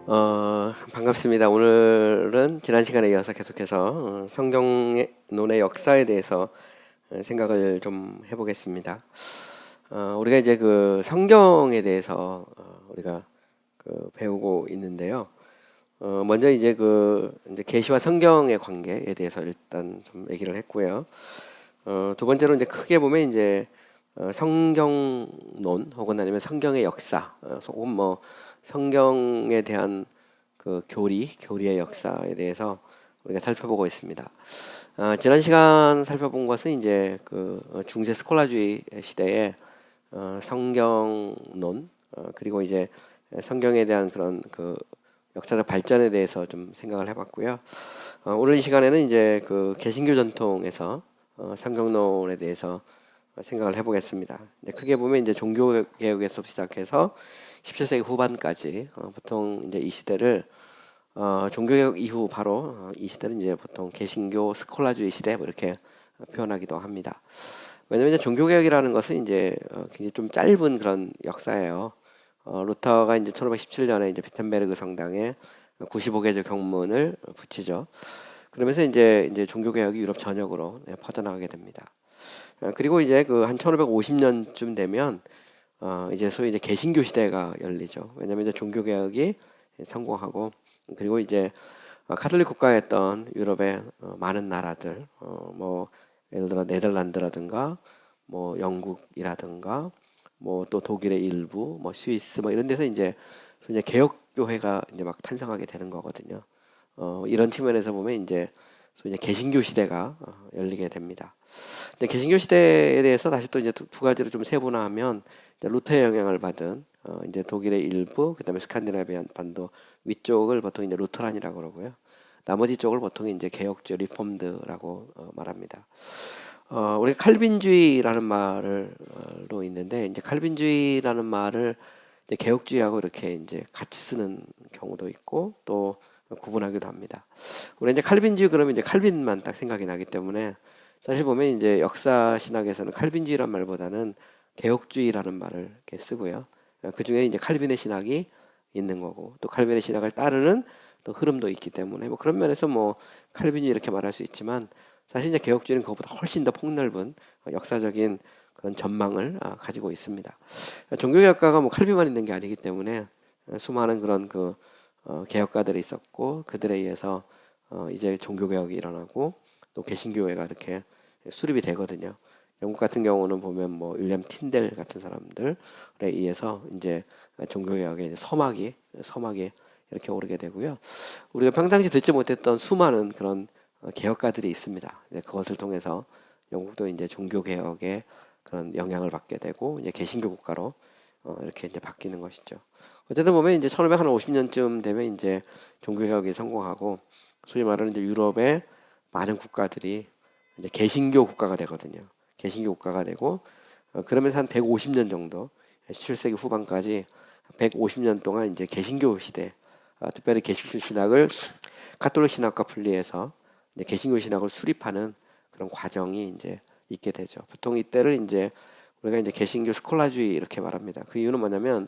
반갑습니다. 오늘은 지난 시간에 이어서 계속해서 성경론의 역사에 대해서 생각을 좀 해보겠습니다. 우리가 이제 그 성경에 대해서 우리가 배우고 있는데요. 먼저 이제 이제 계시와 성경의 관계에 대해서 일단 좀 얘기를 했고요. 두 번째로 이제 크게 보면 이제 성경론 혹은 아니면 성경의 역사, 혹은 뭐 성경에 대한 교리의 역사에 대해서 우리가 살펴보고 있습니다. 지난 시간 살펴본 것은 이제 중세 스콜라주의 시대의 성경론, 그리고 이제 성경에 대한 그런 역사적 발전에 대해서 좀 생각을 해봤고요. 오늘 이 시간에는 이제 개신교 전통에서 성경론에 대해서 생각을 해보겠습니다. 크게 보면 이제 종교 개혁에서 시작해서 17세기 후반까지 보통 이제 이 시대를 종교개혁 이후 바로 이 시대는 이제 보통 개신교 스콜라주의 시대 뭐 이렇게 표현하기도 합니다. 왜냐하면 이제 종교개혁이라는 것은 이제 굉장히 좀 짧은 그런 역사예요. 루터가 이제 1517년에 이제 비텐베르그 성당에 95개조 경문을 붙이죠. 그러면서 이제 종교개혁이 유럽 전역으로 퍼져나가게 됩니다. 그리고 이제 한 1550년쯤 되면 이제 소위 이제 개신교 시대가 열리죠. 왜냐하면 이제 종교개혁이 성공하고, 그리고 이제 카톨릭 국가였던 유럽의 많은 나라들, 뭐 예를 들어 네덜란드라든가 뭐 영국이라든가 뭐 또 독일의 일부, 뭐 스위스 뭐 이런 데서 이제 개혁 교회가 이제 막 탄생하게 되는 거거든요. 이런 측면에서 보면 이제 소위 이제 개신교 시대가 열리게 됩니다. 근데 개신교 시대에 대해서 다시 또 이제 두 가지로 좀 세분화하면, 이제 루터의 영향을 받은 이제 독일의 일부, 그다음에 스칸디나비안 반도 위쪽을 보통 이제 루터란이라고 그러고요. 나머지 쪽을 보통 이제 개혁주의 리폼드라고 말합니다. 우리가 칼빈주의라는 말로 있는데, 이제 칼빈주의라는 말을 이제 개혁주의하고 이렇게 이제 같이 쓰는 경우도 있고 또 구분하기도 합니다. 우리 이제 칼빈주의 그러면 이제 칼빈만 딱 생각이 나기 때문에, 사실 보면 이제 역사 신학에서는 칼빈주의란 말보다는 개혁주의라는 말을 이렇게 쓰고요. 그 중에 이제 칼빈의 신학이 있는 거고, 또 칼빈의 신학을 따르는 또 흐름도 있기 때문에 뭐 그런 면에서 뭐 칼빈이 이렇게 말할 수 있지만, 사실 이제 개혁주의는 그것보다 훨씬 더 폭넓은 역사적인 그런 전망을 가지고 있습니다. 종교개혁가가 뭐 칼빈만 있는 게 아니기 때문에 수많은 그런 개혁가들이 있었고, 그들에 의해서 이제 종교개혁이 일어나고 또 개신교회가 이렇게 수립이 되거든요. 영국 같은 경우는 보면 뭐 윌리엄 틴델 같은 사람들에 의해서 이제 종교개혁의 이제 서막이 이렇게 오르게 되고요. 우리가 평상시 듣지 못했던 수많은 그런 개혁가들이 있습니다. 그것을 통해서 영국도 이제 종교개혁의 그런 영향을 받게 되고 이제 개신교 국가로 이렇게 이제 바뀌는 것이죠. 어쨌든 보면 이제 1550년쯤 되면 이제 종교개혁이 성공하고, 소위 말하는 이제 유럽의 많은 국가들이 이제 개신교 국가가 되거든요. 개신교 국가가 되고, 그러면서 한 150년 정도, 17세기 후반까지 150년 동안 이제 개신교 시대, 특별히 개신교 신학을 가톨릭 신학과 분리해서 이제 개신교 신학을 수립하는 그런 과정이 이제 있게 되죠. 보통 이때를 이제 우리가 이제 개신교 스콜라주의 이렇게 말합니다. 그 이유는 뭐냐면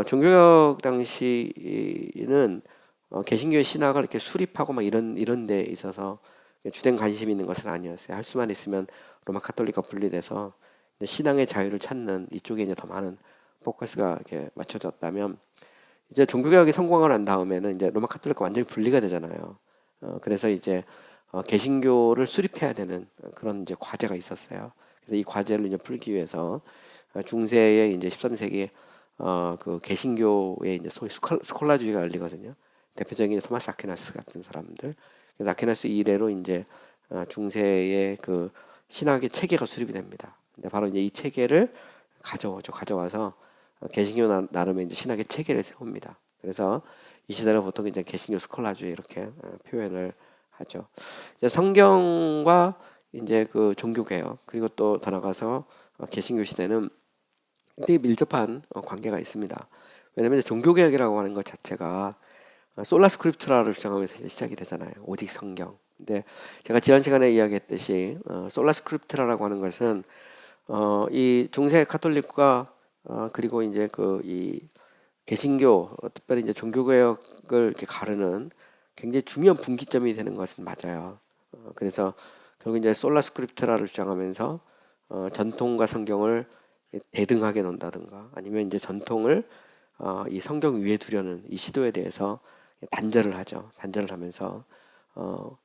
종교개혁 당시는 개신교의 신학을 이렇게 수립하고 막 이런 데 있어서 주된 관심이 있는 것은 아니었어요. 할 수만 있으면 로마 카톨릭과 분리돼서 신앙의 자유를 찾는 이쪽에 이제 더 많은 포커스가 이렇게 맞춰졌다면, 이제 종교개혁이 성공을 한 다음에는 이제 로마 카톨릭과 완전히 분리가 되잖아요. 그래서 이제 개신교를 수립해야 되는 그런 이제 과제가 있었어요. 그래서 이 과제를 이제 풀기 위해서 중세의 이제 13세기 개신교의 이제 소위 스콜라주의가 열리거든요. 대표적인 토마스 아퀴나스 같은 사람들. 그래서 아퀴나스 이래로 이제 중세의 신학의 체계가 수립이 됩니다. 근데 바로 이제 이 체계를 가져와서 개신교 나름의 이제 신학의 체계를 세웁니다. 그래서 이 시대를 보통 이제 개신교 스콜라주의 이렇게 표현을 하죠. 이제 성경과 이제 종교 개혁, 그리고 또 더 나가서 개신교 시대는 되게 밀접한 관계가 있습니다. 왜냐하면 종교 개혁이라고 하는 것 자체가 솔라 스크립투라를 주장하면서 이제 시작이 되잖아요. 오직 성경. 근데 제가 지난 시간에 이야기했듯이 솔라 스크립투라라고 하는 것은 이 중세 카톨릭과 그리고 이제 이 개신교 특별히 이제 종교개혁을 이렇게 가르는 굉장히 중요한 분기점이 되는 것은 맞아요. 그래서 결국 이제 솔라 스크립트라를 주장하면서 전통과 성경을 대등하게 논다든가 아니면 이제 전통을 이 성경 위에 두려는 이 시도에 대해서 단절을 하죠. 단절을 하면서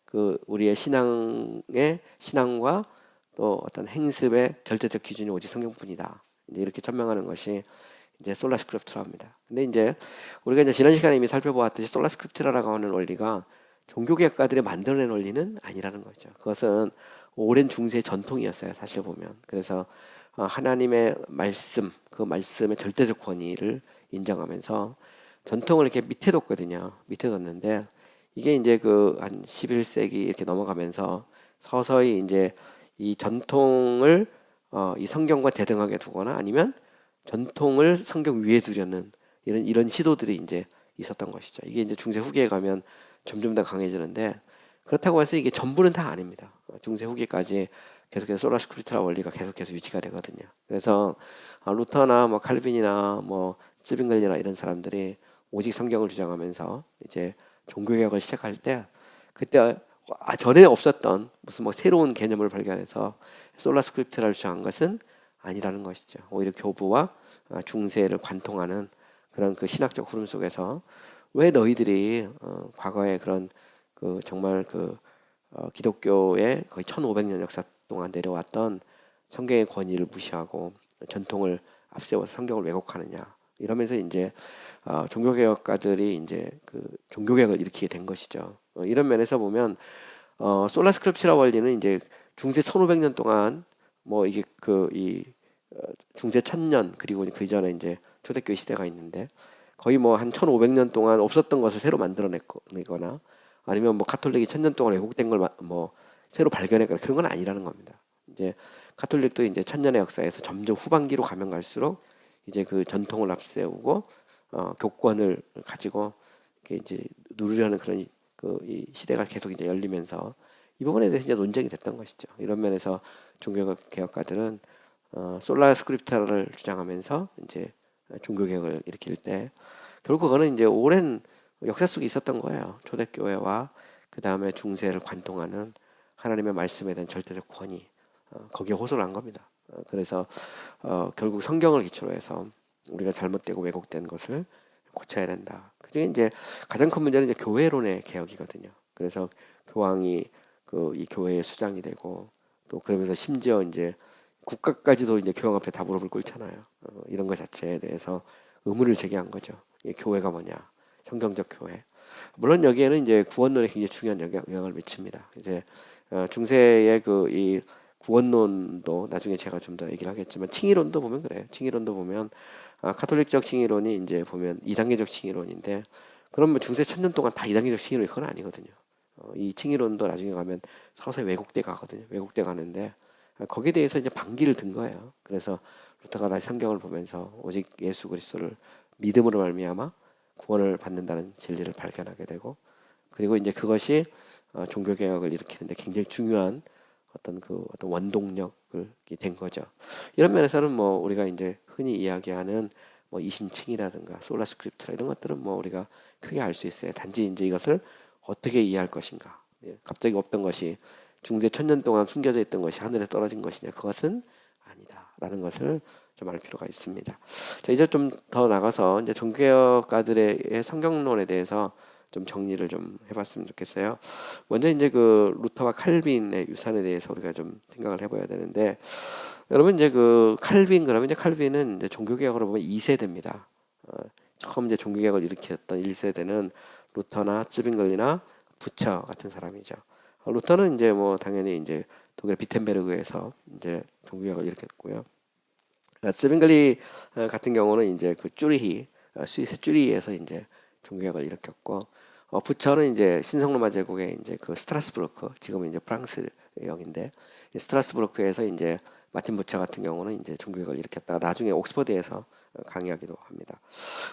그 우리의 신앙과 또 어떤 행습의 절대적 기준이 오직 성경뿐이다. 이제 이렇게 천명하는 것이 이제 솔라 스크립트라 합니다. 근데 이제 우리가 이제 지난 시간에 이미 살펴보았듯이 솔라 스크립트라라고 하는 원리가 종교개혁가들이 만들어낸 원리는 아니라는 거죠. 그것은 오랜 중세 전통이었어요. 사실 보면. 그래서 하나님의 말씀, 그 말씀의 절대적 권위를 인정하면서 전통을 이렇게 밑에 뒀거든요. 밑에 뒀는데 이게 이제 그 한 11세기 이렇게 넘어가면서 서서히 이제 이 전통을 이 성경과 대등하게 두거나 아니면 전통을 성경 위에 두려는 이런 시도들이 이제 있었던 것이죠. 이게 이제 중세 후기에 가면 점점 더 강해지는데 그렇다고 해서 이게 전부는 다 아닙니다. 중세 후기까지 계속해서 소라 스크립트라 원리가 계속해서 유지가 되거든요. 그래서 루터나 뭐 칼빈이나 뭐 스빙글리나 이런 사람들이 오직 성경을 주장하면서 이제 종교개혁을 시작할 때 그때 전에 없었던 무슨 뭐 새로운 개념을 발견해서 솔라 스크립트라를 주장한 것은 아니라는 것이죠. 오히려 교부와 중세를 관통하는 그런 그 신학적 흐름 속에서 왜 너희들이 과거에 그런 그 정말 그 기독교의 거의 1500년 역사 동안 내려왔던 성경의 권위를 무시하고 전통을 앞세워서 성경을 왜곡하느냐 이러면서 이제 종교개혁가들이 이제 그 종교개혁을 일으키게 된 것이죠. 이런 면에서 보면 솔라 스크립트라 원리는 이제 중세 1500년 동안 뭐 이게 그 중세 1000년 그리고 그 전에 이제 초대교회 시대가 있는데 거의 뭐 한 1500년 동안 없었던 것을 새로 만들어내거나 아니면 뭐 가톨릭이 1000년 동안 왜곡된 걸 뭐 새로 발견했거나 그런 건 아니라는 겁니다. 이제 가톨릭도 이제 1000년의 역사에서 점점 후반기로 가면 갈수록 이제 그 전통을 앞세우고 교권을 가지고 이렇게 이제 누리려는 그런 이 시대가 계속 이제 열리면서 이 부분에 대해서 이제 논쟁이 됐던 것이죠. 이런 면에서 종교개혁가들은 솔라 스크립트라를 주장하면서 이제 종교개혁을 일으킬 때 결국 그거는 이제 오랜 역사 속에 있었던 거예요. 초대교회와 그 다음에 중세를 관통하는 하나님의 말씀에 대한 절대적 권위 거기에 호소를 한 겁니다. 그래서 결국 성경을 기초로 해서 우리가 잘못되고 왜곡된 것을 고쳐야 된다. 그중에 이제 가장 큰 문제는 이제 교회론의 개혁이거든요. 그래서 교황이 이 교회의 수장이 되고 또 그러면서 심지어 이제 국가까지도 이제 교황 앞에 다 무릎을 꿇잖아요. 이런 것 자체에 대해서 의문을 제기한 거죠. 이게 교회가 뭐냐? 성경적 교회. 물론 여기에는 이제 구원론에 굉장히 중요한 영향을 미칩니다. 이제 중세의 이 구원론도 나중에 제가 좀 더 얘기를 하겠지만 칭의론도 보면 그래요. 칭의론도 보면 카톨릭적 칭의론이 이제 보면 이단계적 칭의론인데 그럼 뭐 중세 1000년 동안 다 이단계적 칭의론이 그건 아니거든요. 이 칭의론도 나중에 가면 서서히 왜곡돼 가거든요. 왜곡돼 가는데 거기에 대해서 이제 반기를 든 거예요. 그래서 루터가 다시 성경을 보면서 오직 예수 그리스도를 믿음으로 말미암아 구원을 받는다는 진리를 발견하게 되고 그리고 이제 그것이 종교 개혁을 일으키는데 굉장히 중요한 어떤 원동력을 된 거죠. 이런 면에서는 뭐 우리가 이제 흔히 이야기하는 뭐 이신칭이라든가 솔라 스크립트라 이런 것들은 뭐 우리가 크게 알 수 있어요. 단지 이제 이것을 어떻게 이해할 것인가. 갑자기 없던 것이 중세 1000년 동안 숨겨져 있던 것이 하늘에 떨어진 것이냐 그것은 아니다라는 것을 좀 알 필요가 있습니다. 자, 이제 좀 더 나가서 이제 종교개혁가들의 성경론에 대해서 좀 정리를 좀 해봤으면 좋겠어요. 먼저 이제 그 루터와 칼빈의 유산에 대해서 우리가 좀 생각을 해봐야 되는데, 여러분 이제 그 칼빈 그러면 이제 칼빈은 이제 종교개혁으로 보면 2세대입니다. 처음 이제 종교개혁을 일으켰던 1세대는 루터나 츠빙글리나 부처 같은 사람이죠. 루터는 이제 뭐 당연히 이제 독일 비텐베르그에서 이제 종교개혁을 일으켰고요. 츠빙글리 같은 경우는 이제 그 쭈리히 스위스 쭈리히에서 이제 종교개혁을 일으켰고 부처는 이제 신성로마 제국의 이제 그 스트라스부르크 지금은 이제 프랑스 영인데 스트라스부르크에서 이제 마틴 부처 같은 경우는 이제 종교개혁을 일으켰다가 나중에 옥스퍼드에서 강의하기도 합니다.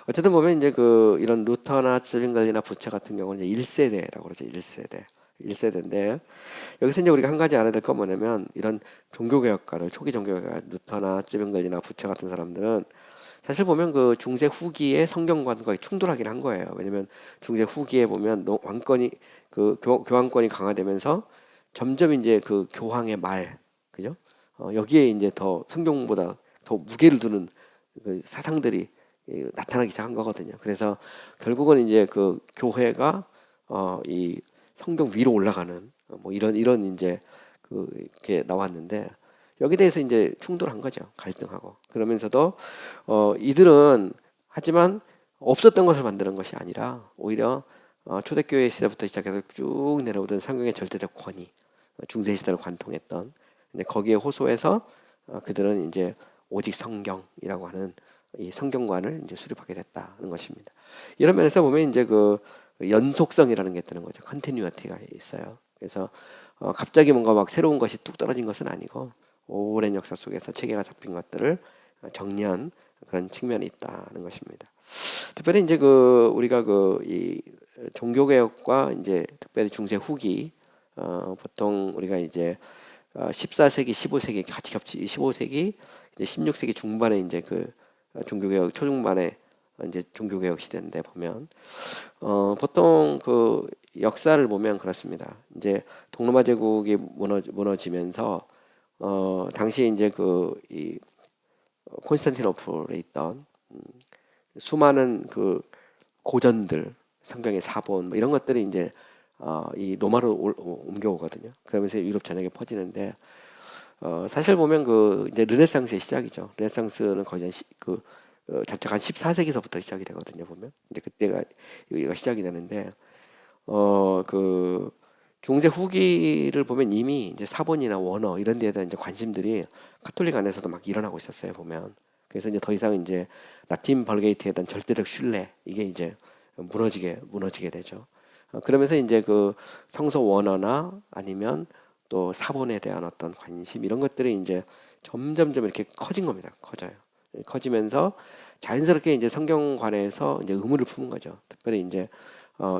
어쨌든 보면 이제 그 이런 루터나 츠빙글리나 부처 같은 경우는 이제 1세대라고 그러죠. 1세대인데 여기서 이제 우리가 한 가지 알아야 될 건 뭐냐면 이런 종교개혁가들 초기 종교개혁가 루터나 츠빙글리나 부처 같은 사람들은 사실 보면 그 중세 후기의 성경관과 충돌하긴 한 거예요. 왜냐면 중세 후기에 보면 왕권이 그 교황권이 강화되면서 점점 이제 그 교황의 말, 그죠? 여기에 이제 더 성경보다 더 무게를 두는 그 사상들이 나타나기 시작한 거거든요. 그래서 결국은 이제 그 교회가 이 성경 위로 올라가는 뭐 이런 이제 그 이렇게 나왔는데 여기에 대해서 이제 충돌한 거죠. 갈등하고. 그러면서도 이들은 하지만 없었던 것을 만드는 것이 아니라 오히려 초대교회 시대부터 시작해서 쭉 내려오던 성경의 절대적 권위, 중세 시대를 관통했던 이제 거기에 호소해서 그들은 이제 오직 성경이라고 하는 이 성경관을 이제 수립하게 됐다는 것입니다. 이런 면에서 보면 이제 그 연속성이라는 게 뜨는 거죠. 컨티뉴어티가 있어요. 그래서 갑자기 뭔가 막 새로운 것이 뚝 떨어진 것은 아니고 오랜 역사 속에서 체계가 잡힌 것들을 정리한 그런 측면이 있다는 것입니다. 특별히 이제 그 우리가 그 이 종교개혁과 이제 특별히 중세 후기 보통 우리가 이제 14세기, 15세기 같이 겹치 15세기, 이제 16세기 중반에 이제 그 종교개혁 초중반에 이제 종교개혁 시대인데 보면 보통 그 역사를 보면 그렇습니다. 이제 동로마 제국이 무너지면서 당시 이제 그 이 콘스탄티노플에 있던 수많은 그 고전들, 성경의 사본 뭐 이런 것들이 이제 이 로마로 옮겨오거든요. 그러면서 유럽 전역에 퍼지는데 사실 보면 그 이제 르네상스의 시작이죠. 르네상스는 거의 자체가 한 14세기서부터 시작이 되거든요. 보면 이제 그때가 여기가 시작이 되는데 그 중세 후기를 보면 이미 이제 사본이나 원어 이런 데에 대한 이제 관심들이 카톨릭 안에서도 막 일어나고 있었어요. 보면 그래서 이제 더 이상 이제 라틴 벌게이트에 대한 절대적 신뢰 이게 이제 무너지게 되죠. 그러면서 이제 그 성서 원어나 아니면 또 사본에 대한 어떤 관심 이런 것들이 이제 점점점 이렇게 커진 겁니다. 커져요. 커지면서 자연스럽게 이제 성경관에서 이제 의문을 품은 거죠. 특별히 이제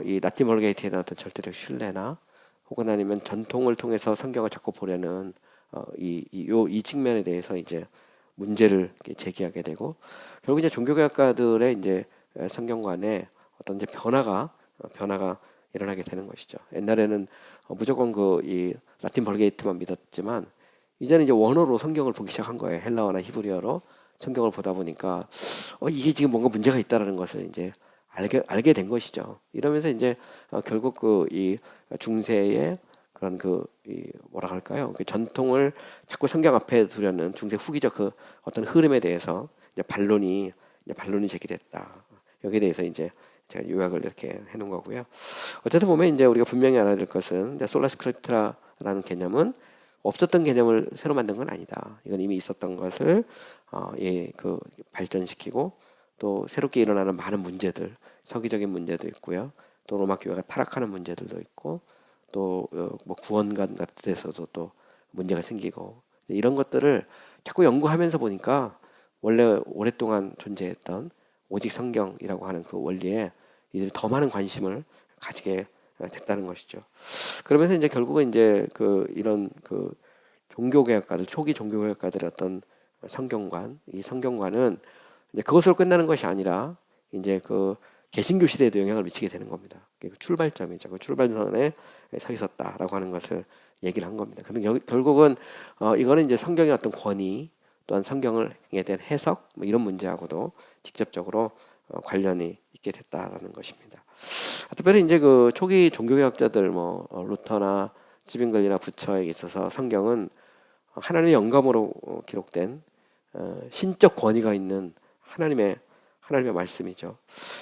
이 라틴 벌게이트에 대한 어떤 절대적 신뢰나 혹은 아니면 전통을 통해서 성경을 자꾸 보려는 이 측면에 대해서 이제 문제를 제기하게 되고 결국 이제 종교개혁가들의 이제 성경관에 어떤 이제 변화가 일어나게 되는 것이죠. 옛날에는 무조건 그 이 라틴 벌게이트만 믿었지만 이제는 이제 원어로 성경을 보기 시작한 거예요. 헬라어나 히브리어로 성경을 보다 보니까 이게 지금 뭔가 문제가 있다라는 것을 이제 알게 된 것이죠. 이러면서 이제 결국 그 이 중세의 그런 이 뭐라 할까요? 그 전통을 자꾸 성경 앞에 두려는 중세 후기적 그 어떤 흐름에 대해서 이제 반론이 제기됐다. 여기에 대해서 이제 제가 요약을 이렇게 해놓은 거고요. 어쨌든 보면 이제 우리가 분명히 알아야 될 것은 이제 솔라 스크립트라라는 개념은 없었던 개념을 새로 만든 건 아니다. 이건 이미 있었던 것을 그 발전시키고 또 새롭게 일어나는 많은 문제들, 서기적인 문제도 있고요. 또 로마 교회가 타락하는 문제들도 있고 또 뭐 구원관 같은 데서도 또 문제가 생기고 이런 것들을 자꾸 연구하면서 보니까 원래 오랫동안 존재했던 오직 성경이라고 하는 그 원리에 이들이 더 많은 관심을 가지게 됐다는 것이죠. 그러면서 이제 결국은 이제 이런 종교개혁가들 초기 종교개혁가들의 어떤 성경관, 이 성경관은 이제 그것으로 끝나는 것이 아니라 이제 개신교 시대에도 영향을 미치게 되는 겁니다. 그 출발점이죠. 그 출발선에 서 있었다라고 하는 것을 얘기를 한 겁니다. 그러면 결국은 이거는 이제 성경의 어떤 권위 또한 성경에 대한 해석 뭐 이런 문제하고도 직접적으로 관련이 있게 됐다라는 것입니다. 특별히 이제 그 초기 종교개혁자들 뭐 루터나 스빙글이나 부처에 있어서 성경은 하나님의 영감으로 기록된 신적 권위가 있는 하나님의 말씀이죠.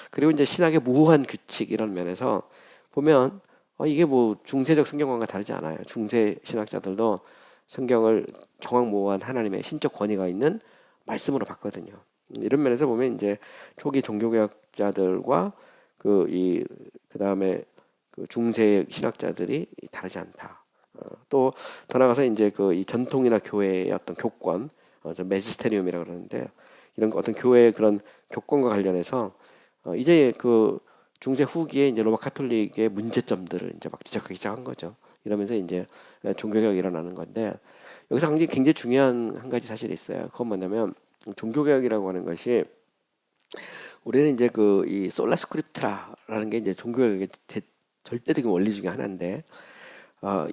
그리고 이제 신학의 무한 규칙 이런 면에서 보면 이게 뭐 중세적 성경관과 다르지 않아요. 중세 신학자들도 성경을 정확무한 하나님의 신적 권위가 있는 말씀으로 봤거든요. 이런 면에서 보면 이제 초기 종교개혁자들과 그다음에 중세 신학자들이 다르지 않다. 또 더 나가서 이제 이 전통이나 교회의 어떤 교권, 메지스테리움이라고 그러는데 이런 어떤 교회의 그런 교권과 관련해서 이제 중세 후기에 이제 로마 카톨릭의 문제점들을 이제 막 지적하기 시작한 거죠. 이러면서 이제 종교개혁이 일어나는 건데 여기서 굉장히 중요한 한 가지 사실이 있어요. 그건 뭐냐면 종교개혁이라고 하는 것이 우리는 이제 그 이 솔라 스크립트라라는 게 이제 종교개혁의 절대적인 원리 중에 하나인데,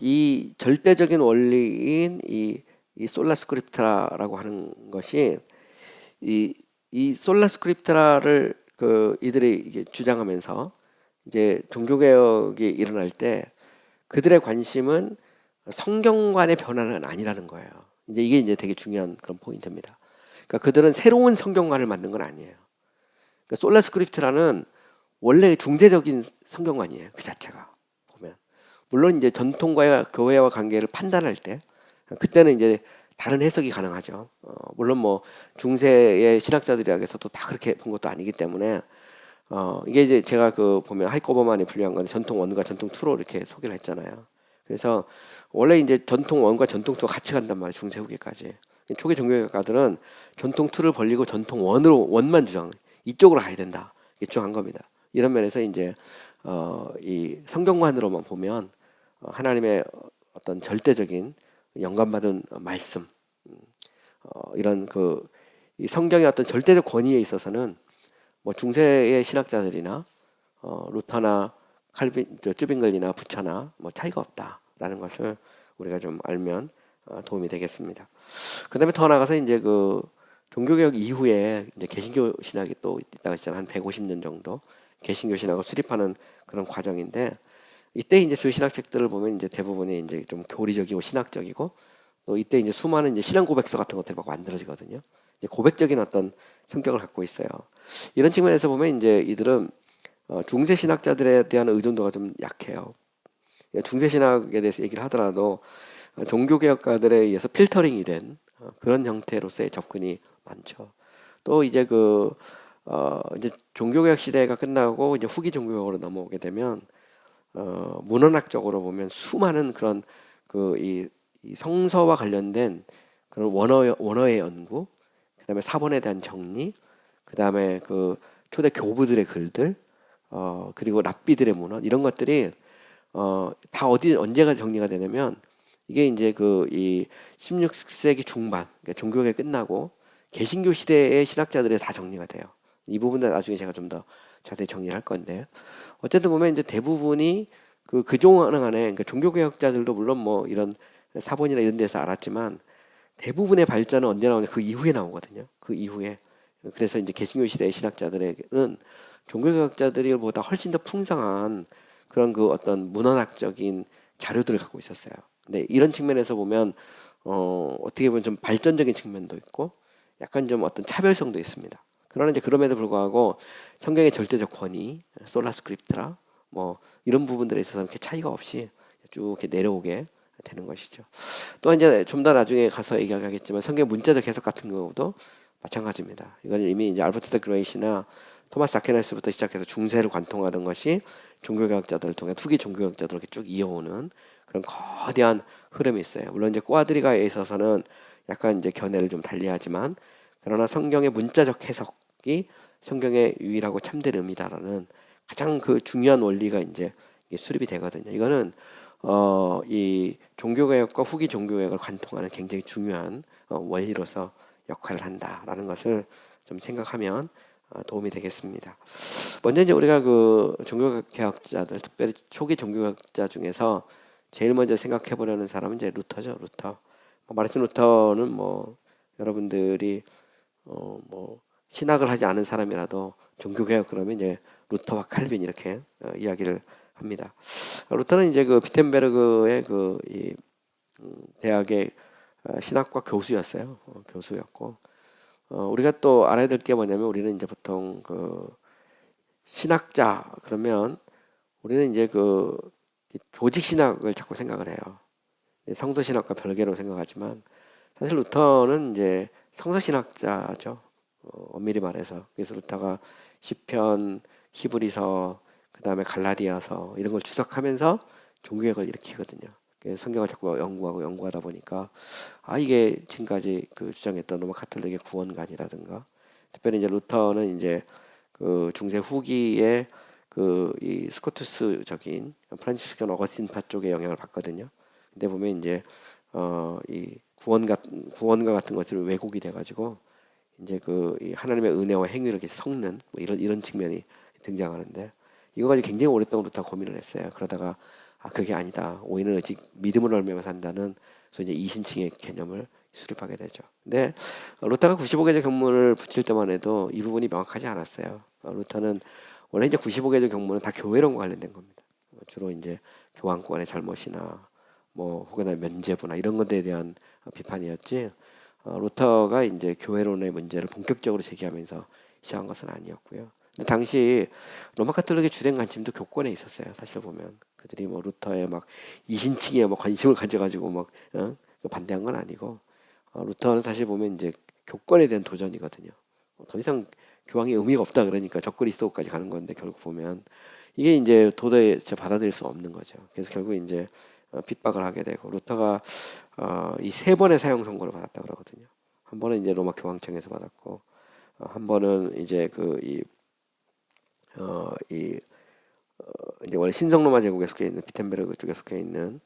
이 절대적인 원리인 이 솔라 스크립트라라고 하는 것이 이, 이 솔라 스크립트라를 그 이들이 이게 주장하면서 이제 종교개혁이 일어날 때 그들의 관심은 성경관의 변화는 아니라는 거예요. 이제 이게 이제 되게 중요한 그런 포인트입니다. 그러니까 그들은 새로운 성경관을 만든 건 아니에요. 그러니까 솔라 스크립트라는 원래 중세적인 성경관이에요. 그 자체가 보면 물론 이제 전통과 교회와 관계를 판단할 때 그때는 이제 다른 해석이 가능하죠. 물론 뭐 중세의 신학자들이라서 다 그렇게 본 것도 아니기 때문에 이게 이제 제가 그 보면 하이커버만이 분류한 건 전통 1과 전통 2로 이렇게 소개를 했잖아요. 그래서 원래 이제 전통 1과 전통 2가 같이 간단 말이에요. 중세 후기까지. 초기 종교학가들은 전통 2를 벌리고 전통 1만 주장, 이쪽으로 가야 된다. 이게 주장한 겁니다. 이런 면에서 이제 이 성경관으로만 보면 하나님의 어떤 절대적인 영감받은 말씀, 이런 그 이 성경의 어떤 절대적 권위에 있어서는 뭐 중세의 신학자들이나 루터나 칼빈, 쭈빙글이나 부처나 뭐 차이가 없다라는 것을 우리가 좀 알면 도움이 되겠습니다. 그다음에 더 나가서 이제 그 종교개혁 이후에 이제 개신교 신학이 또 있다고 했잖아요. 한 150년 정도 개신교 신학을 수립하는 그런 과정인데, 이때 이제 주요 신학 책들을 보면 이제 대부분이 이제 좀 교리적이고 신학적이고, 또 이때 이제 수많은 이제 신앙 고백서 같은 것들이 막 만들어지거든요. 이제 고백적인 어떤 성격을 갖고 있어요. 이런 측면에서 보면 이제 이들은 중세 신학자들에 대한 의존도가 좀 약해요. 중세 신학에 대해서 얘기를 하더라도 종교개혁가들에 의해서 필터링이 된 그런 형태로서의 접근이 많죠. 또 이제 이제 종교개혁 시대가 끝나고 이제 후기 종교개혁으로 넘어오게 되면 문헌학적으로 보면 수많은 그런 이 성서와 관련된 그런 원어의 연구, 그다음에 사본에 대한 정리, 그다음에 그 초대 교부들의 글들, 그리고 랍비들의 문헌, 이런 것들이 다 언제가 정리가 되냐면 이게 이제 이 16세기 중반, 그러니까 종교개혁이 끝나고 개신교 시대의 신학자들이 다 정리가 돼요. 이 부분은 나중에 제가 좀 더 자세히 정리를 할 건데, 어쨌든 보면 이제 대부분이 그종 안에, 그러니까 종교개혁자들도 물론 뭐 이런 사본이나 이런 데서 알았지만 대부분의 발전은 언제 나오냐, 그 이후에 나오거든요. 그 이후에. 그래서 이제 개신교 시대의 신학자들에게는 종교개혁자들보다 훨씬 더 풍성한 그런 그 어떤 문헌학적인 자료들을 갖고 있었어요. 근데 이런 측면에서 보면 어떻게 보면 좀 발전적인 측면도 있고 약간 좀 어떤 차별성도 있습니다. 그러나 이제 그럼에도 불구하고 성경의 절대적 권위, 솔라 스크립트라 뭐 이런 부분들에 있어서 이렇게 차이가 없이 쭉 이렇게 내려오게 되는 것이죠. 또 이제 좀 더 나중에 가서 얘기하겠지만 성경 문자적 해석 같은 경우도 마찬가지입니다. 이건 이미 이제 알버트 더 그레이시나 토마스 아퀴나스부터 시작해서 중세를 관통하던 것이 종교개혁자들을 통해 후기 종교개혁자들 이렇게 쭉 이어오는 그런 거대한 흐름이 있어요. 물론 이제 꼬아드리가에 있어서는 약간 이제 견해를 좀 달리하지만, 그러나 성경의 문자적 해석이 성경의 유일하고 참된 의미다라는 가장 그 중요한 원리가 이제 수립이 되거든요. 이거는 이 종교개혁과 후기 종교개혁을 관통하는 굉장히 중요한 원리로서 역할을 한다라는 것을 좀 생각하면 도움이 되겠습니다. 먼저 이제 우리가 그 종교개혁자들, 특별히 초기 종교개혁자 중에서 제일 먼저 생각해 보려는 사람은 이제 루터죠. 루터. 마르틴 루터는 뭐 여러분들이 뭐 신학을 하지 않은 사람이라도 종교개혁 그러면 이제 루터와 칼빈 이렇게 이야기를 합니다. 루터는 이제 그 비텐베르그의 이 대학의 신학과 교수였어요. 교수였고, 우리가 또 알아야 될 게 뭐냐면 우리는 이제 보통 그 신학자 그러면 우리는 이제 조직 신학을 자꾸 생각을 해요. 성서 신학과 별개로 생각하지만 사실 루터는 이제 성서 신학자죠. 엄밀히 말해서. 그래서 루터가 시편, 히브리서, 그다음에 갈라디아서 이런 걸 주석하면서 종교개혁을 일으키거든요. 성경을 자꾸 연구하다 보니까 이게 지금까지 그 주장했던 로마 가톨릭의 구원관이라든가, 특별히 이제 루터는 이제 그 중세 후기에 이 스코투스적인 프란치스칸 어거스틴파 쪽의 영향을 받거든요. 근데 보면 이제 이 구원가 같은 것을 왜곡이 돼가지고 이제 이 하나님의 은혜와 행위를 이렇게 섞는 뭐 이런 측면이 등장하는데, 이거 가지고 굉장히 오랫동안 루터가 고민을 했어요. 그러다가 그게 아니다. 오히려 오직 믿음으로 말미암아 산다는 소위 이제 이신칭의 개념을 수립하게 되죠. 근데 루터가 95개조 경문을 붙일 때만 해도 이 부분이 명확하지 않았어요. 루터는 원래 이제 95개조 경문은 다 교회론과 관련된 겁니다. 주로 이제 교황권의 잘못이나 뭐 혹은 면죄부나 이런 것들에 대한 비판이었지, 루터가 이제 교회론의 문제를 본격적으로 제기하면서 시작한 것은 아니었고요. 근데 당시 로마 카톨릭의 주된 관심도 교권에 있었어요. 사실 보면 그들이 뭐 루터의 막 이신칭에 뭐 관심을 가져가지고 막 반대한 건 아니고, 루터는 사실 보면 이제 교권에 대한 도전이거든요. 더 이상 교황이 의미가 없다 그러니까 적그리스도까지 가는 건데, 결국 보면 이게 이제 도저히 받아들일 수 없는 거죠. 그래서 결국 이제 핍박을 하게 되고, 루터가 이 세 번의 사형 선고를 받았다 그러거든요. 한 번은 이제 로마 교황청에서 받았고, 한 번은 이제 이제 원래 신성로마 제국에 속해 있는 비텐베르그 쪽에 속해 있는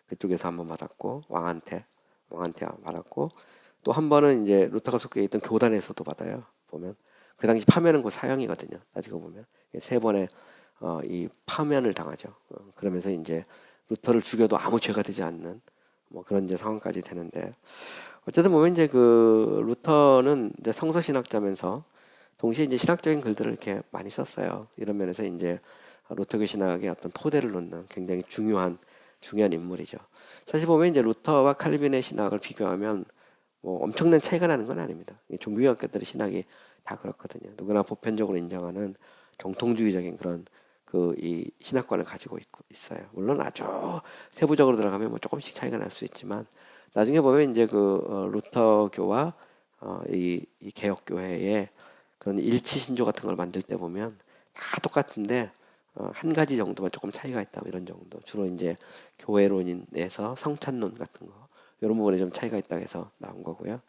그쪽에서 한 번 받았고, 왕한테 받았고, 또 한 번은 이제 루터가 속해 있던 교단에서도 받아요. 보면 그 당시 파면은 곧 사형이거든요. 따지고 보면 세 번의 이 파면을 당하죠. 그러면서 이제 루터를 죽여도 아무 죄가 되지 않는 뭐 그런 이제 상황까지 되는데, 어쨌든 보면 이제 루터는 이제 성서 신학자면서 동시에 이제 신학적인 글들을 이렇게 많이 썼어요. 이런 면에서 이제 루터교 신학의 어떤 토대를 놓는 굉장히 중요한 인물이죠. 사실 보면 이제 루터와 칼빈의 신학을 비교하면 뭐 엄청난 차이가 나는 건 아닙니다. 종교학자들의 신학이 다 그렇거든요. 누구나 보편적으로 인정하는 정통주의적인 그런 이 신학관을 가지고 있어요. 물론 아주 세부적으로 들어가면 뭐 조금씩 차이가 날 수 있지만, 나중에 보면 이제 루터교와 이 개혁교회의 그런 일치 신조 같은 걸 만들 때 보면 다 똑같은데 한 가지 정도만 조금 차이가 있다, 이런 정도. 주로 이제 교회론에서 성찬론 같은 거, 이런 부분에 좀 차이가 있다 해서 나온 거고요.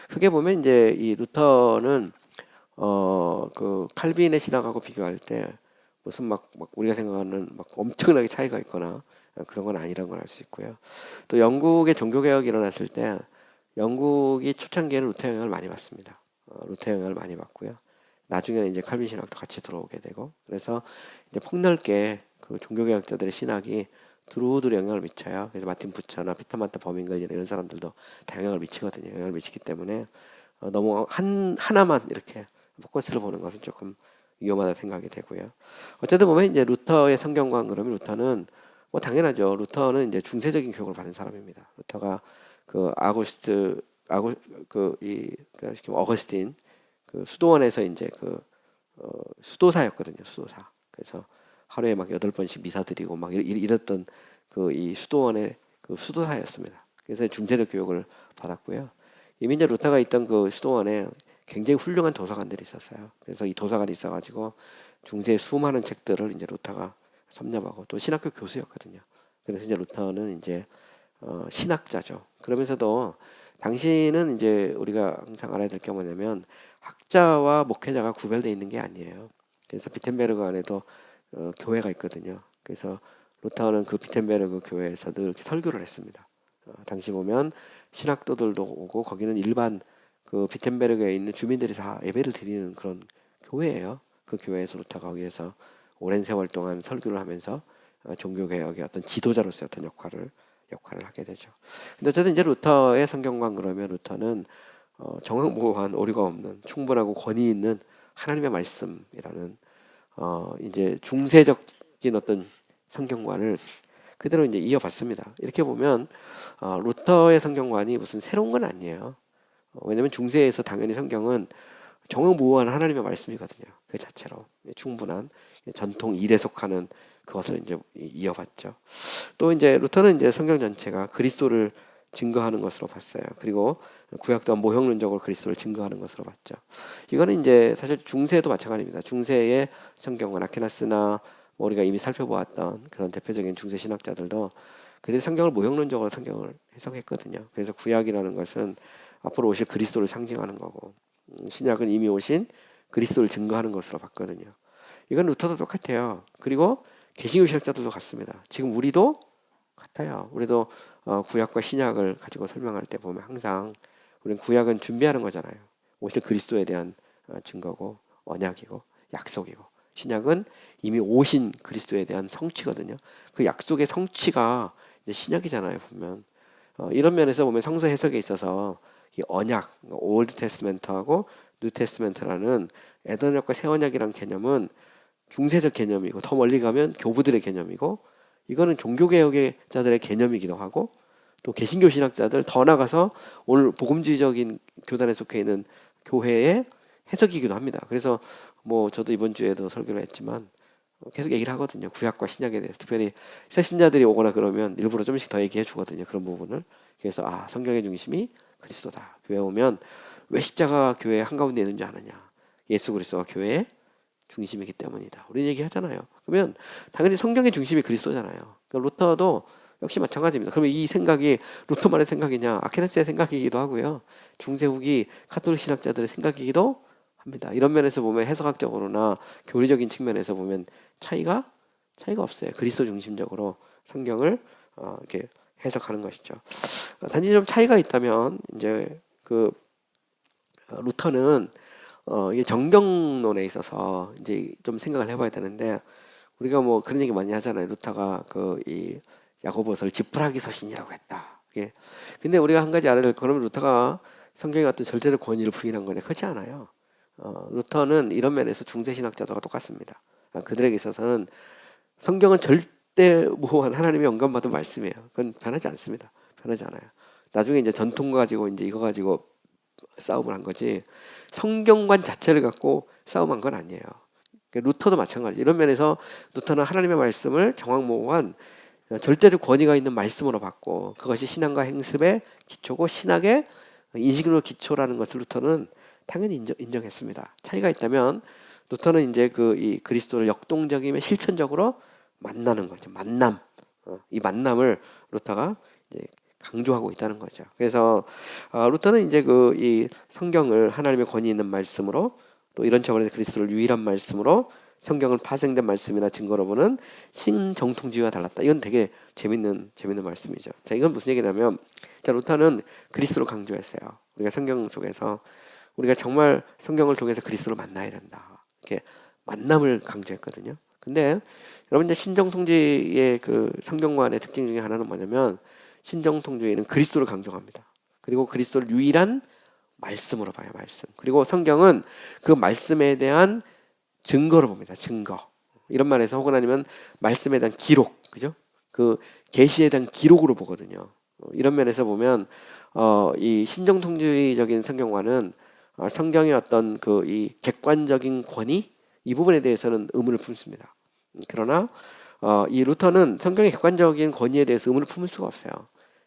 크게 보면 이제 이 루터는 칼빈의 신학하고 비교할 때 무슨 막 우리가 생각하는 막 엄청나게 차이가 있거나 그런 건 아니라는 걸 알 수 있고요. 또 영국의 종교개혁이 일어났을 때 영국이 초창기에는 루터 영향을 많이 받습니다. 루터 영향을 많이 받고요. 나중에는 이제 칼빈 신학도 같이 들어오게 되고, 그래서 이제 폭넓게 그 종교개혁자들의 신학이 두루두루 영향을 미쳐요. 그래서 마틴 부처나 피터 만타 버밍가 이런 사람들도 다 영향을 미치거든요. 영향을 미치기 때문에 너무 하나만 이렇게 포커스를 보는 것은 조금 위험하다 생각이 되고요. 어쨌든 보면 이제 루터의 성경관 그러면 루터는 뭐 당연하죠. 루터는 이제 중세적인 교육을 받은 사람입니다. 루터가 어거스틴 수도원에서 이제 수도사였거든요. 수도사. 그래서 하루에 막 8번씩 미사 드리고 막 이랬던 이 수도원의 수도사였습니다. 그래서 중세적 교육을 받았고요. 이미 이제 루터가 있던 그 수도원에 굉장히 훌륭한 도서관들이 있었어요. 그래서 이 도서관이 있어가지고 중세의 수많은 책들을 이제 루터가 섭렵하고, 또 신학교 교수였거든요. 그래서 이제 루터는 이제 신학자죠. 그러면서도 당시는 이제 우리가 항상 알아야 될 게 뭐냐면 학자와 목회자가 구별되어 있는 게 아니에요. 그래서 비텐베르그 안에도 교회가 있거든요. 그래서 루터는 그 비텐베르그 교회에서 늘 이렇게 설교를 했습니다. 당시 보면 신학도들도 오고, 거기는 일반 비텐베르그에 있는 주민들이 다 예배를 드리는 그런 교회예요. 그 교회에서 루터가 거기에서 오랜 세월 동안 설교를 하면서 종교개혁의 어떤 지도자로서의 어떤 역할을 하게 되죠. 근데 어쨌든 이제 루터의 성경관 그러면 루터는 정확무한 오류가 없는 충분하고 권위 있는 하나님의 말씀이라는 이제 중세적인 어떤 성경관을 그대로 이제 이어받습니다. 이렇게 보면 루터의 성경관이 무슨 새로운 건 아니에요. 왜냐하면 중세에서 당연히 성경은 정확무한 하나님의 말씀이거든요. 그 자체로 충분한 전통 일에 속하는 그것을 이제 이어받죠. 또 이제 루터는 이제 성경 전체가 그리스도를 증거하는 것으로 봤어요. 그리고 구약 또한 모형론적으로 그리스도를 증거하는 것으로 봤죠. 이거는 이제 사실 중세도 마찬가지입니다. 중세의 성경은 아케나스나 우리가 이미 살펴보았던 그런 대표적인 중세 신학자들도 그들이 성경을 모형론적으로 성경을 해석했거든요. 그래서 구약이라는 것은 앞으로 오실 그리스도를 상징하는 거고, 신약은 이미 오신 그리스도를 증거하는 것으로 봤거든요. 이건 루터도 똑같아요. 그리고 개신교 신학자들도 같습니다. 지금 우리도 같아요. 우리도 구약과 신약을 가지고 설명할 때 보면 항상 우리는 구약은 준비하는 거잖아요. 오실 그리스도에 대한 증거고 언약이고 약속이고, 신약은 이미 오신 그리스도에 대한 성취거든요. 그 약속의 성취가 이제 신약이잖아요, 보면. 이런 면에서 보면 성서 해석에 있어서 이 언약, 올드 테스트멘트하고 뉴 테스트멘트라는 에덴역과 새 언약이란 개념은 중세적 개념이고, 더 멀리 가면 교부들의 개념이고, 이거는 종교개혁의 자들의 개념이기도 하고, 또 개신교 신학자들, 더 나가서 오늘 복음주의적인 교단에 속해 있는 교회의 해석이기도 합니다. 그래서 뭐 저도 이번 주에도 설교를 했지만 계속 얘기를 하거든요. 구약과 신약에 대해서. 특별히 새 신자들이 오거나 그러면 일부러 좀씩 더 얘기해 주거든요. 그런 부분을. 그래서 성경의 중심이 그리스도다. 교회 오면 왜 십자가 교회 한가운데 있는 줄 아느냐. 예수 그리스도가 교회의 중심이기 때문이다. 우리 얘기하잖아요. 그러면 당연히 성경의 중심이 그리스도잖아요. 그러니까 루터도 역시 마찬가지입니다. 그러면 이 생각이 루터만의 생각이냐, 아퀴나스의 생각이기도 하고요. 중세 후기 카톨릭 신학자들의 생각이기도 합니다. 이런 면에서 보면 해석학적으로나 교리적인 측면에서 보면 차이가 없어요. 그리스도 중심적으로 성경을 이렇게 해석하는 것이죠. 단지 좀 차이가 있다면 이제 그 루터는 이게 정경론에 있어서 이제 좀 생각을 해봐야 되는데, 우리가 뭐 그런 얘기 많이 하잖아요. 루터가 이 야고보서를 지푸라기 서신이라고 했다. 예. 근데 우리가 한 가지 알아야 될 거는, 루터가 성경의 어떤 절대적 권위를 부인한 거냐, 그렇지 않아요. 루터는 이런 면에서 중세 신학자들과 똑같습니다. 그들에게 있어서는 성경은 절대 무한 하나님의 영감받은 말씀이에요. 그건 변하지 않습니다. 변하지 않아요. 나중에 이제 전통 가지고 이제 이거 가지고 싸움을 한 거지, 성경관 자체를 갖고 싸움한 건 아니에요. 루터도 마찬가지. 이런 면에서 루터는 하나님의 말씀을 정확무한 절대적 권위가 있는 말씀으로 봤고, 그것이 신앙과 행습의 기초고 신학의 인식으로 기초라는 것을 루터는 당연히 인정했습니다. 차이가 있다면 루터는 이제 이 그리스도를 역동적이며 실천적으로 만나는 거죠. 만남. 이 만남을 루터가 이제 강조하고 있다는 거죠. 그래서 루터는 이제 이 성경을 하나님의 권위 있는 말씀으로, 또 이런 차원에서 그리스도를 유일한 말씀으로, 성경을 파생된 말씀이나 증거로 보는 신정통주의와 달랐다. 이건 되게 재밌는 말씀이죠. 자, 이건 무슨 얘기냐면, 자, 루터는 그리스도를 강조했어요. 우리가 성경 속에서 우리가 정말 성경을 통해서 그리스도를 만나야 된다. 이렇게 만남을 강조했거든요. 근데 여러분, 이제 신정통주의의 그 성경관의 특징 중에 하나는 뭐냐면, 신정통주의는 그리스도를 강조합니다. 그리고 그리스도를 유일한 말씀으로 봐요. 말씀. 그리고 성경은 그 말씀에 대한 증거로 봅니다. 증거. 이런 말에서 혹은 아니면 말씀에 대한 기록, 그죠? 그 계시에 대한 기록으로 보거든요. 이런 면에서 보면 이 신정통주의적인 성경관은 성경의 어떤 이 객관적인 권위, 이 부분에 대해서는 의문을 품습니다. 그러나 이 루터는 성경의 객관적인 권위에 대해서 의문을 품을 수가 없어요.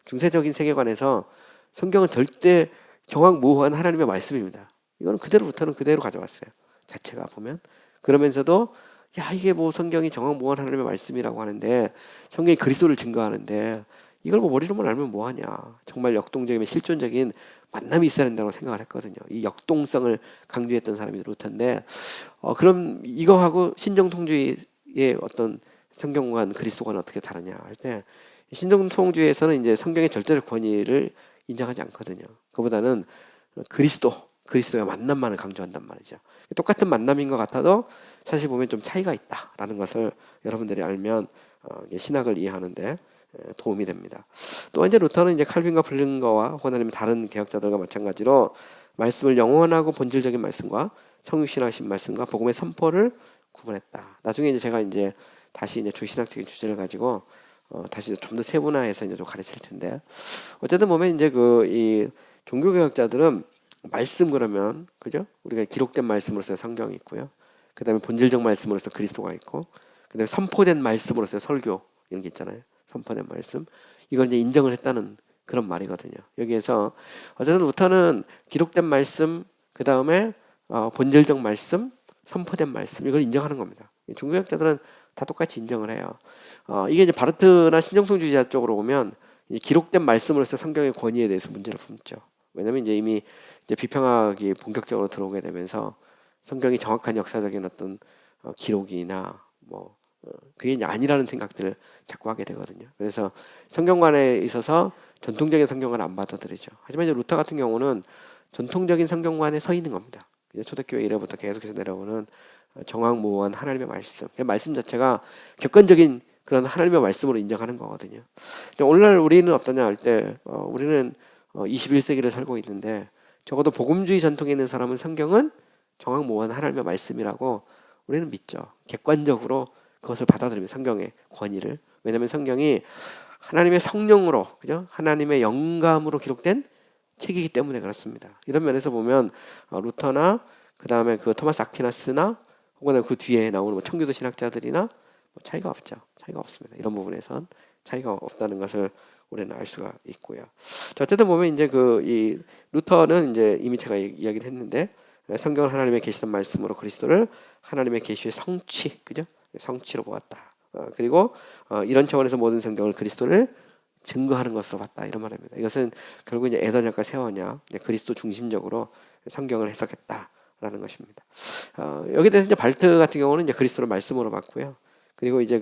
중세적인 세계관에서 성경은 절대 정확무호한 하나님의 말씀입니다. 이거는 그대로, 루터는 그대로 가져왔어요. 자체가 보면. 그러면서도 이게 뭐 성경이 정확무호한 하나님의 말씀이라고 하는데, 성경이 그리스도를 증거하는데 이걸 뭐 머리로만 알면 뭐하냐. 정말 역동적이며 실존적인 만남이 있어야 된다고 생각을 했거든요. 이 역동성을 강조했던 사람이 루터인데, 그럼 이거하고 신정통주의의 어떤 성경관, 그리스도관은 어떻게 다르냐 할 때, 신정통주의에서는 이제 성경의 절대적 권위를 인정하지 않거든요. 그보다는 그리스도의 만남만을 강조한단 말이죠. 똑같은 만남인 것 같아도 사실 보면 좀 차이가 있다라는 것을 여러분들이 알면 신학을 이해하는데 도움이 됩니다. 또 이제 루터는 이제 칼빈과 불링거와 혹은 아니면 다른 개혁자들과 마찬가지로 말씀을 영원하고 본질적인 말씀과 성육신하신 말씀과 복음의 선포를 구분했다. 나중에 이제 제가 이제 다시 이제 조신학적인 주제를 가지고 다시 좀 더 세분화해서 이제 좀 가르칠 텐데, 어쨌든 보면 이제 이 종교개혁자들은 말씀, 그러면 그죠? 우리가 기록된 말씀으로서 성경이 있고요. 그다음에 본질적 말씀으로서 그리스도가 있고, 그다음에 선포된 말씀으로서 설교, 이런 게 있잖아요. 선포된 말씀, 이걸 이제 인정을 했다는 그런 말이거든요. 여기에서 어쨌든 루터는 기록된 말씀, 그다음에 본질적 말씀, 선포된 말씀, 이걸 인정하는 겁니다. 종교개혁자들은 다 똑같이 인정을 해요. 이게 이제 바르트나 신정통주의자 쪽으로 오면 기록된 말씀으로서 성경의 권위에 대해서 문제를 품죠. 왜냐하면 이제 이미 이제 비평학이 본격적으로 들어오게 되면서 성경이 정확한 역사적인 어떤 기록이나 그게 아니라는 생각들을 자꾸 하게 되거든요. 그래서 성경관에 있어서 전통적인 성경을 안 받아들이죠. 하지만 이제 루터 같은 경우는 전통적인 성경관에 서 있는 겁니다. 이제 초대교회 이래부터 계속해서 내려오는 정황무한 하나님의 말씀. 그 말씀 자체가 객관적인 그런 하나님의 말씀으로 인정하는 거거든요. 오늘날 우리는 어떠냐 할 때 우리는 21세기를 살고 있는데 적어도 복음주의 전통에 있는 사람은 성경은 정황무한 하나님의 말씀이라고 우리는 믿죠. 객관적으로 그것을 받아들이면 성경의 권위를. 왜냐하면 성경이 하나님의 성령으로, 그죠? 하나님의 영감으로 기록된 책이기 때문에 그렇습니다. 이런 면에서 보면 루터나 그 다음에 그 토마스 아퀴나스나 혹은 그 뒤에 나오는 뭐 청교도 신학자들이나 뭐 차이가 없죠. 차이가 없습니다. 이런 부분에선 차이가 없다는 것을 우리는 알 수가 있고요. 자, 어쨌든 보면 이제 이 루터는 이제 이미 제가 이야기를 했는데 성경을 하나님의 계시던 말씀으로 그리스도를 하나님의 계시의 성취, 그죠? 성취로 보았다. 그리고 이런 차원에서 모든 성경을 그리스도를 증거하는 것으로 봤다, 이런 말입니다. 이것은 결국 이제 에더냐과 세원냐, 그리스도 중심적으로 성경을 해석했다라는 것입니다. 여기에 대해서 이제 발트 같은 경우는 이제 그리스도를 말씀으로 봤고요. 그리고 이제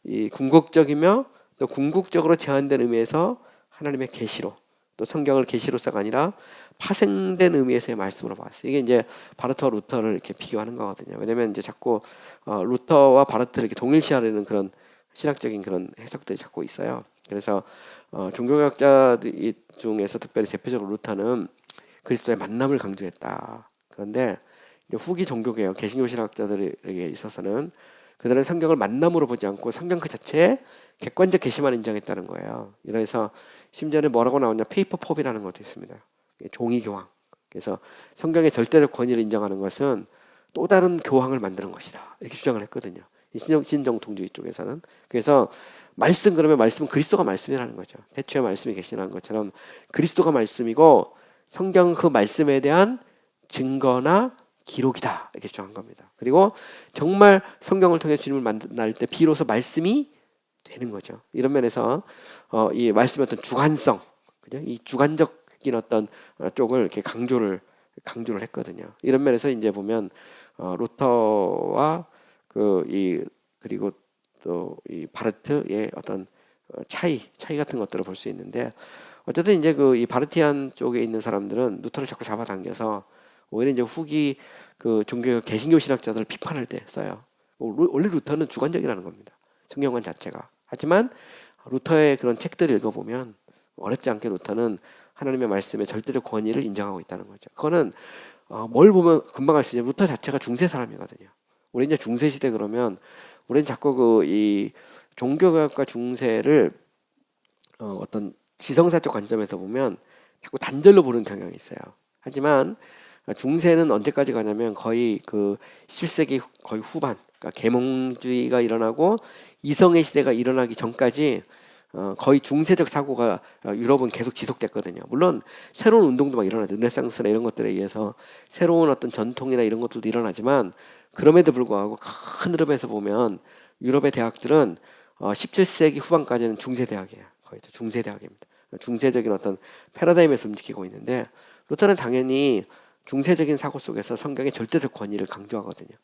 이 궁극적이며 또 궁극적으로 제한된 의미에서 하나님의 계시로, 또 성경을 계시로서가 아니라 파생된 의미에서의 말씀으로 봤어요. 이게 이제 바르트와 루터를 이렇게 비교하는 거거든요. 왜냐면 이제 자꾸 루터와 바르트를 이렇게 동일시하려는 그런 신학적인 그런 해석들이 자꾸 있어요. 그래서 종교학자 중에서 특별히 대표적으로 루터는 그리스도의 만남을 강조했다. 그런데 이제 후기 종교개혁, 개신교 신학자들에게 있어서는 그들은 성경을 만남으로 보지 않고 성경 그 자체에 객관적 계시만 인정했다는 거예요. 이래서 심지어는 뭐라고 나오냐, 페이퍼 pop이라는 것도 있습니다. 종이 교황. 그래서 성경의 절대적 권위를 인정하는 것은 또 다른 교황을 만드는 것이다, 이렇게 주장을 했거든요. 신정통주의 쪽에서는. 그래서 말씀, 그러면 말씀은 그리스도가 말씀이라는 거죠. 태초에 말씀이 계시라는 것처럼 그리스도가 말씀이고 성경은 그 말씀에 대한 증거나 기록이다, 이렇게 주장한 겁니다. 그리고 정말 성경을 통해 주님을 만날 때 비로소 말씀이 되는 거죠. 이런 면에서 이 말씀의 어떤 주관성, 그죠? 이 주관적인 어떤 쪽을 이렇게 강조를 했거든요. 이런 면에서 이제 보면 루터와 그리고 또 이 바르트의 어떤 차이 같은 것들을 볼 수 있는데, 어쨌든 이제 이 바르티안 쪽에 있는 사람들은 루터를 자꾸 잡아당겨서 오히려 이제 후기 종교 개신교 신학자들을 비판할 때 써요. 원래 루터는 주관적이라는 겁니다. 성경관 자체가. 하지만 루터의 그런 책들을 읽어보면 어렵지 않게 루터는 하나님의 말씀의 절대적 권위를 인정하고 있다는 거죠. 그거는 뭘 보면 금방 알 수 있냐, 루터 자체가 중세 사람이거든요. 우리 이제 중세 시대 그러면 우리는 자꾸 이 종교개혁과 중세를 어떤 지성사적 관점에서 보면 자꾸 단절로 보는 경향이 있어요. 하지만 중세는 언제까지 가냐면 거의 17세기 거의 후반, 그러니까 계몽주의가 일어나고 이성의 시대가 일어나기 전까지 거의 중세적 사고가 유럽은 계속 지속됐거든요. 물론 새로운 운동도 막 일어나죠. 르네상스나 이런 것들에 의해서 새로운 어떤 전통이나 이런 것들도 일어나지만, 그럼에도 불구하고 큰 흐름에서 보면 유럽의 대학들은 17세기 후반까지는 중세대학이에요. 거의 중세대학입니다. 중세적인 어떤 패러다임에서 움직이고 있는데, 루터는 당연히 중세적인 사고 속에서 성경의 절대적 권위를 강조하거든요.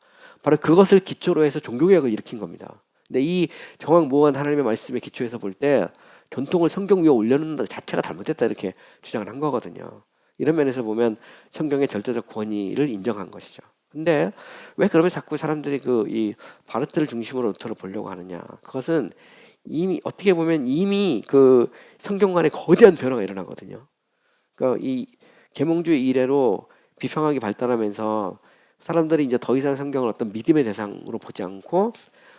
바로 그것을 기초로 해서 종교개혁을 일으킨 겁니다. 근데 이 정황무한 하나님의 말씀에 기초해서 볼 때 전통을 성경 위에 올려놓는 것 자체가 잘못됐다, 이렇게 주장을 한 거거든요. 이런 면에서 보면 성경의 절대적 권위를 인정한 것이죠. 근데 왜 그러면 자꾸 사람들이 이 바르트를 중심으로 루터를 보려고 하느냐? 그것은 이미 어떻게 보면 이미 성경관에 거대한 변화가 일어나거든요. 그러니까 이 계몽주의 이래로 비평학이 발달하면서 사람들이 이제 더 이상 성경을 어떤 믿음의 대상으로 보지 않고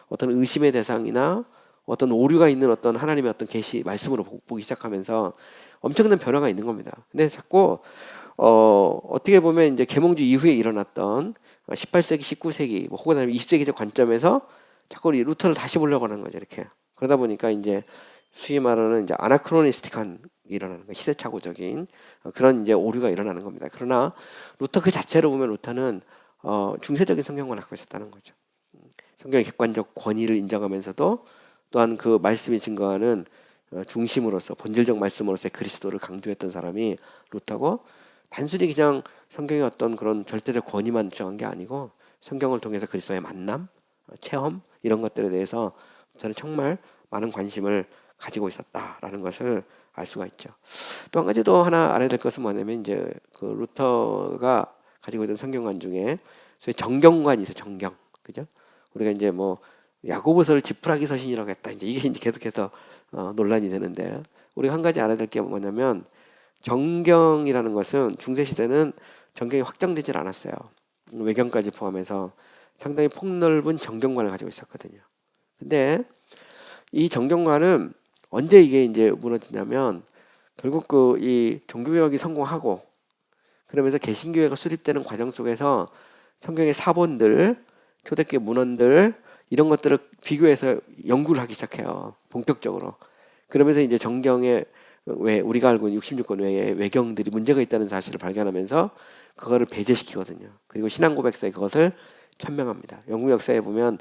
어떤 의심의 대상이나 어떤 오류가 있는 어떤 하나님의 어떤 계시 말씀으로 보기 시작하면서 엄청난 변화가 있는 겁니다. 근데 자꾸 어떻게 보면 이제 계몽주의 이후에 일어났던 18세기, 19세기, 혹은 20세기적 관점에서 자꾸 이 루터를 다시 보려고 하는 거죠, 이렇게. 그러다 보니까 이제 수위 말하는 이제 아나크로니스틱한 일어나는 거, 시대착오적인 그런 이제 오류가 일어나는 겁니다. 그러나 루터 그 자체로 보면 루터는 중세적인 성경을 갖고 있었다는 거죠. 성경의 객관적 권위를 인정하면서도 또한 그 말씀이 증거하는 중심으로서 본질적 말씀으로서의 그리스도를 강조했던 사람이 루터고, 단순히 그냥 성경의 어떤 그런 절대적 권위만 주장한 게 아니고 성경을 통해서 그리스도의 만남, 체험, 이런 것들에 대해서 저는 정말 많은 관심을 가지고 있었다라는 것을 알 수가 있죠. 또 한 가지 더 하나 알아야 될 것은 뭐냐면 이제 그 루터가 가지고 있는 성경관 중에 소위 정경관이 있어요. 정경, 그죠? 우리가 이제 뭐 야고보서를 지푸라기 서신이라고 했다. 이게 이제 계속해서 논란이 되는데, 우리가 한 가지 알아야 될 게 뭐냐면 정경이라는 것은 중세 시대는 정경이 확장되질 않았어요. 외경까지 포함해서 상당히 폭넓은 정경관을 가지고 있었거든요. 근데 이 정경관은 언제 이게 이제 무너지냐면 결국 그 이 종교개혁이 성공하고 그러면서 개신교회가 수립되는 과정 속에서 성경의 사본들, 초대교회 문헌들 이런 것들을 비교해서 연구를 하기 시작해요. 본격적으로. 그러면서 이제 정경에 왜 우리가 알고 있는 66권 외에 외경들이 문제가 있다는 사실을 발견하면서 그거를 배제시키거든요. 그리고 신앙고백서에 그것을 천명합니다. 영국 역사에 보면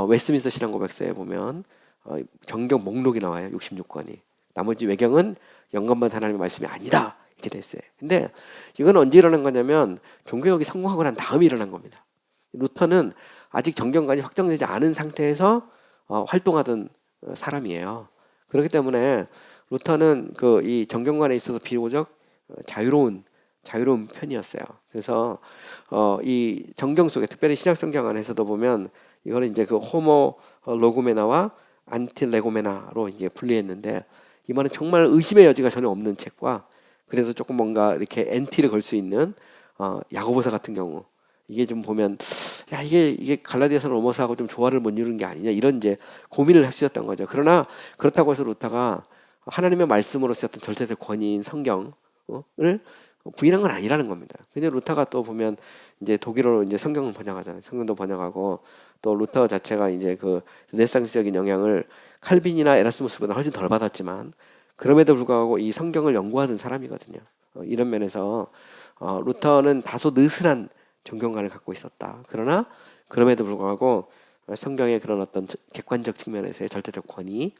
웨스트민스터 신앙고백서에 보면 정경 목록이 나와요. 66권이. 나머지 외경은 영감받은 하나님의 말씀이 아니다. 이렇게 됐어요. 근데 이건 언제 일어난 거냐면 종교개혁이 성공하고 난 다음에 일어난 겁니다. 루터는 아직 정경관이 확정되지 않은 상태에서 활동하던 사람이에요. 그렇기 때문에 루터는 그 이 정경관에 있어서 비교적 자유로운 편이었어요. 그래서 이 정경 속에 특별히 신약성경 안에서도 보면 이거는 이제 그 호모 로구메나와 안틸레고메나로 이게 분리했는데, 이 말은 정말 의심의 여지가 전혀 없는 책과 그래도 조금 뭔가 이렇게 엔티를 걸 수 있는 야고보서 같은 경우, 이게 좀 보면 야 이게 갈라디아서 로마서하고 좀 조화를 못 이루는 게 아니냐 이런 이제 고민을 할 수 있었던 거죠. 그러나 그렇다고 해서 루터가 하나님의 말씀으로 쓰였던 절대적 권위인 성경을 부인한 건 아니라는 겁니다. 근데 루터가 또 보면 이제 독일어로 이제 성경을 번역하잖아요. 성경도 번역하고 또 루터 자체가 이제 그 르네상스적인 영향을 칼빈이나 에라스무스보다 훨씬 덜 받았지만 그럼에도 불구하고 이 성경을 연구하던 사람이거든요. 이런 면에서 루터는 다소 느슨한 존경관을 갖고 있었다. 그러나 그럼에도 불구하고 성경의 그런 어떤 객관적 측면에서의 절대적 권위,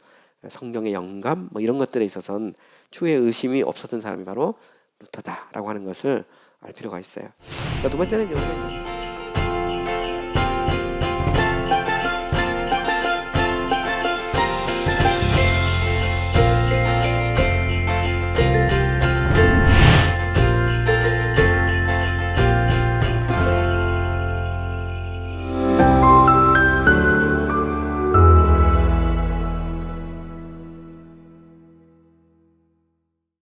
성경의 영감 뭐 이런 것들에 있어서는 추후에 의심이 없었던 사람이 바로 루터다라고 하는 것을 알 필요가 있어요. 자, 두 번째는 이제